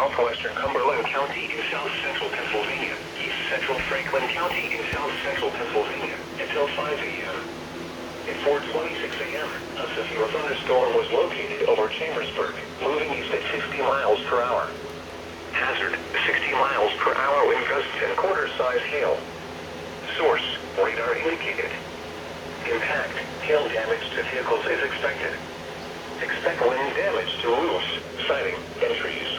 southwestern Cumberland County in south central Pennsylvania, east central Franklin County in south central Pennsylvania, until 5 a.m. At 4:26 a.m., a severe thunderstorm was located over Chambersburg, moving east at 60 miles per hour. Hazard, 60 miles per hour wind gusts and quarter-size hail. Source, radar indicated. Impact, hail damage to vehicles is expected. Expect wind damage to roofs, siding, and trees.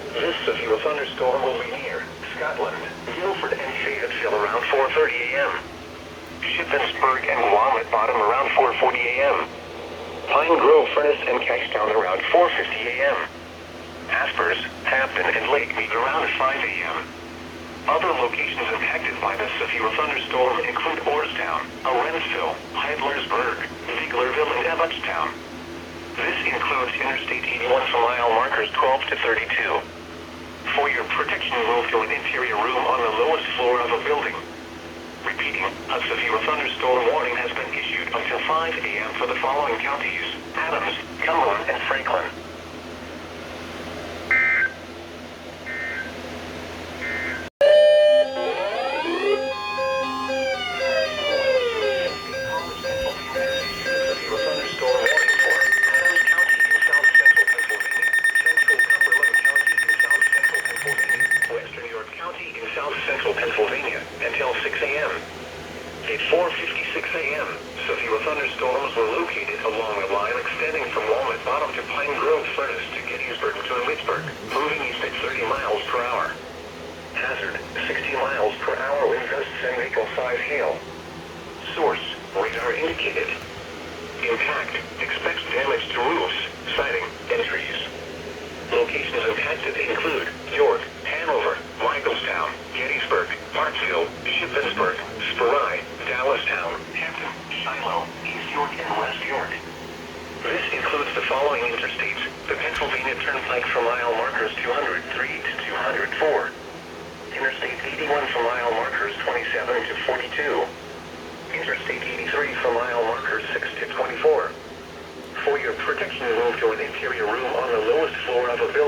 This severe thunderstorm will be near Scotland, Guilford, and Fayetteville around 4:30 a.m. Shippensburg and Wilmette Bottom around 4:40 a.m. Pine Grove, Furnace, and Cashtown around 4:50 a.m. Aspers, Hampton, and Lake Mead around 5 a.m. Other locations impacted by the severe thunderstorm include Orrstown, Arendsville, Heidlersburg, Zieglerville, and Ebbetstown. This includes Interstate 81 for mile markers 12 to 32. For your protection, move to an interior room on the lowest floor of a building. Repeating, a severe thunderstorm warning has been issued until 5 a.m. for the following counties: Adams, Cumberland, and Franklin. Central Pennsylvania until 6 a.m. At 4:56 a.m., severe thunderstorms were located along a line extending from Wilmette Bottom to Pine Grove Furnace to Gettysburg to Pittsburgh, moving east at 30 miles per hour. Hazard, 60 miles per hour wind gusts and vehicle-size hail. Source, radar indicated. Impact, expects damage to roofs, siding, and trees. Locations impacted include York, Hanover, Michaelstown, Gettysburg, Parkville, Shippensburg, Spry, Dallastown, Hampton, Shiloh, East York, and West York. This includes the following interstates: the Pennsylvania Turnpike for mile markers 203 to 204. Interstate 81 for mile markers 27 to 42. Interstate 83 for mile markers 6 to 24. For your protection, move to an interior room on the lowest floor of a building.